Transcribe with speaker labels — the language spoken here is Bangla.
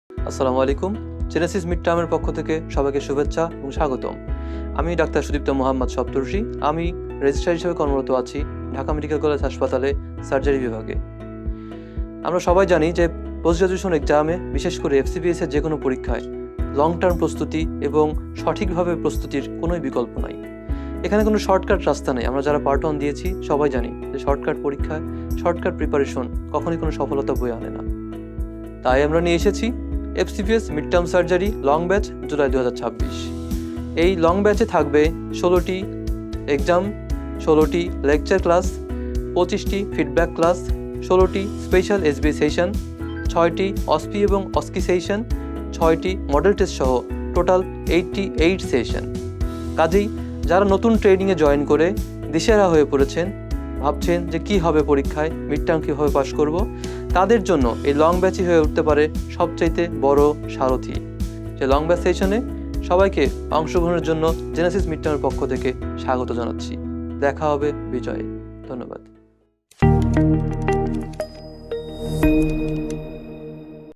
Speaker 1: আসসালামু আলাইকুম। জেনেসিস মিড টার্মের পক্ষ থেকে সবাইকে শুভেচ্ছা এবং স্বাগতম। আমি ডাক্তার সুদীপ্ত মোহাম্মদ সপ্তর্ষি। আমি রেজিস্ট্রার হিসেবে কর্মরত আছি ঢাকা মেডিকেল কলেজ হাসপাতালে সার্জারি বিভাগে। আমরা সবাই জানি যে পোস্ট গ্রাজুয়েশন এক্সামে, বিশেষ করে এফসিপিএস এর যে কোনো পরীক্ষায় লং টার্ম প্রস্তুতি এবং সঠিকভাবে প্রস্তুতির কোনোই বিকল্প নাই। এখানে কোনো শর্টকাট রাস্তা নেই। আমরা যারা পার্ট 1 দিয়েছি সবাই জানি যে শর্টকাট পরীক্ষায় শর্টকাট প্রিপারেশন কখনোই কোনো সফলতা বয়ে আনে না। তাই আমরা নিয়ে এসেছি FCPS mid term surgery long batch July 2026। এই লং ব্যাচে থাকবে 16টি এক্সাম, 16টি লেকচার ক্লাস, 25টি ফিডব্যাক ক্লাস, 16টি স্পেশাল এসবি সেশন, 6টি অসপি এবং অস্কি সেশন, 6টি মডেল টেস্ট সহ টোটাল 88 সেশন। কাজেই যারা নতুন ট্রেনিংয়ে জয়েন করে দিশেহারা হয়ে পড়েছেন, ভাবছেন যে কি হবে পরীক্ষায়, মিড টার্ম কীভাবে পাস করব, তাদের জন্য এই লং ব্যাচই হয়ে উঠতে পারে সবচাইতে বড় সারথি। যে লং ব্যাচ সেশনে সবাইকে অংশগ্রহণের জন্য জেনেসিস মিড টার্মের পক্ষ থেকে স্বাগত জানাচ্ছি। দেখা হবে বিজয়ে। ধন্যবাদ।